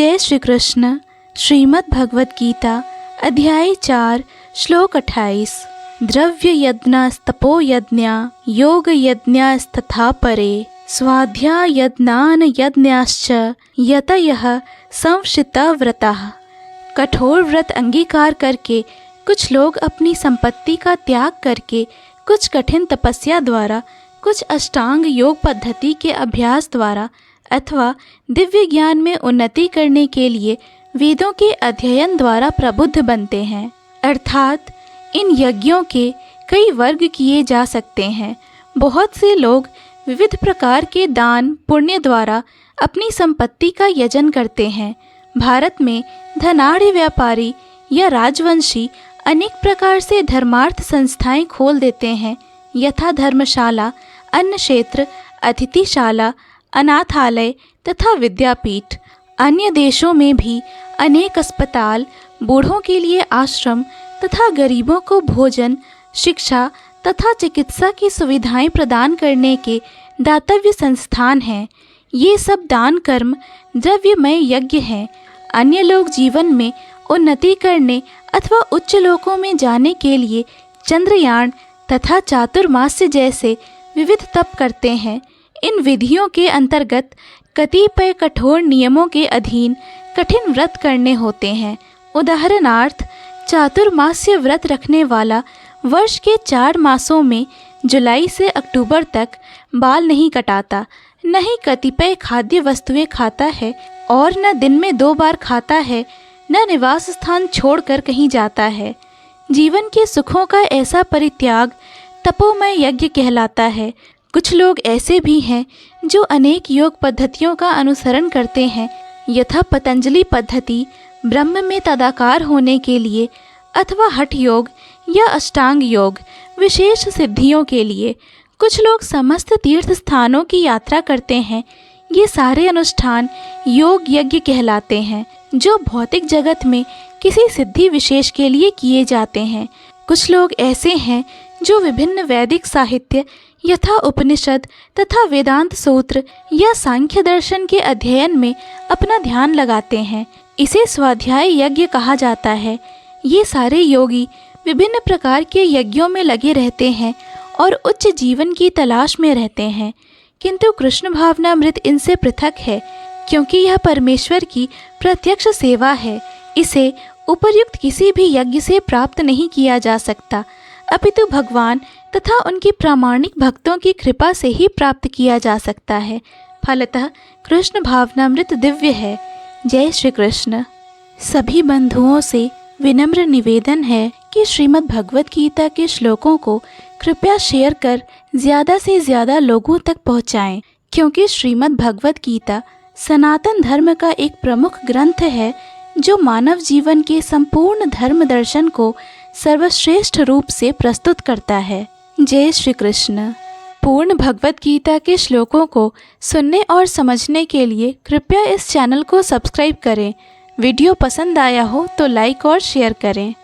जय श्री कृष्ण। श्रीमद् भगवत गीता अध्याय 4 श्लोक 28। द्रव्य यज्ञस्तपो यज्ञा योग यज्ञस्तथा परे स्वाध्याय यज्ञान यज्ञाश्च यतयः संशिता व्रतः। कठोर व्रत अंगीकार करके कुछ लोग अपनी संपत्ति का त्याग करके, कुछ कठिन तपस्या द्वारा, कुछ अष्टांग योग पद्धति के अभ्यास द्वारा अथवा दिव्य ज्ञान में उन्नति करने के लिए वेदों के अध्ययन द्वारा प्रबुद्ध बनते हैं। अर्थात इन यज्ञों के कई वर्ग किए जा सकते हैं। बहुत से लोग विविध प्रकार के दान पुण्य द्वारा अपनी संपत्ति का यजन करते हैं। भारत में धनाढ़ व्यापारी या राजवंशी अनेक प्रकार से धर्मार्थ संस्थाएं खोल देते हैं, यथा धर्मशाला, अन्न क्षेत्र, अतिथिशाला, अनाथालय तथा विद्यापीठ। अन्य देशों में भी अनेक अस्पताल, बूढ़ों के लिए आश्रम तथा गरीबों को भोजन, शिक्षा तथा चिकित्सा की सुविधाएं प्रदान करने के दातव्य संस्थान हैं। ये सब दान कर्म द्रव्यमय यज्ञ हैं। अन्य लोग जीवन में उन्नति करने अथवा उच्च लोकों में जाने के लिए चंद्रयान तथा चातुर्मास्य जैसे विविध तप करते हैं। इन विधियों के अंतर्गत कतिपय कठोर नियमों के अधीन कठिन व्रत करने होते हैं। उदाहरणार्थ, चातुर्मास्य व्रत रखने वाला वर्ष के 4 मासों में जुलाई से अक्टूबर तक बाल नहीं कटाता, न ही कतिपय खाद्य वस्तुएं खाता है और न दिन में 2 बार खाता है, न निवास स्थान छोड़कर कहीं जाता है। जीवन के सुखों का ऐसा परित्याग तपोमय यज्ञ कहलाता है। कुछ लोग ऐसे भी हैं जो अनेक योग पद्धतियों का अनुसरण करते हैं, यथा पतंजलि पद्धति, ब्रह्म में तदाकार होने के लिए, अथवा हठ योग या अष्टांग योग विशेष सिद्धियों के लिए। कुछ लोग समस्त तीर्थ स्थानों की यात्रा करते हैं। ये सारे अनुष्ठान योग यज्ञ कहलाते हैं, जो भौतिक जगत में किसी सिद्धि विशेष के लिए किए जाते हैं। कुछ लोग ऐसे हैं जो विभिन्न वैदिक साहित्य यथा उपनिषद तथा वेदांत सूत्र या सांख्य दर्शन के अध्ययन में अपना ध्यान लगाते हैं। इसे स्वाध्याय यज्ञ कहा जाता है। ये सारे योगी विभिन्न प्रकार के यज्ञों में लगे रहते हैं और उच्च जीवन की तलाश में रहते हैं, किंतु कृष्ण भावनामृत इनसे पृथक है, क्योंकि यह परमेश्वर की प्रत्यक्ष सेवा है। इसे उपर्युक्त किसी भी यज्ञ से प्राप्त नहीं किया जा सकता, अपितु भगवान तथा उनके प्रामाणिक भक्तों की कृपा से ही प्राप्त किया जा सकता है। फलतः कृष्ण भावनामृत दिव्य है। जय श्री कृष्ण। सभी बंधुओं से विनम्र निवेदन है कि श्रीमद् भगवत गीता के श्लोकों को कृपया शेयर कर ज़्यादा से ज़्यादा लोगों तक पहुँचाएं, क्योंकि श्रीमद् भगवत गीता सनातन धर्म का एक प्रमुख ग्रंथ है, जो मानव जीवन के संपूर्ण धर्म दर्शन को सर्वश्रेष्ठ रूप से प्रस्तुत करता है। जय श्री कृष्ण। पूर्ण भगवत गीता के श्लोकों को सुनने और समझने के लिए कृपया इस चैनल को सब्सक्राइब करें। वीडियो पसंद आया हो तो लाइक और शेयर करें।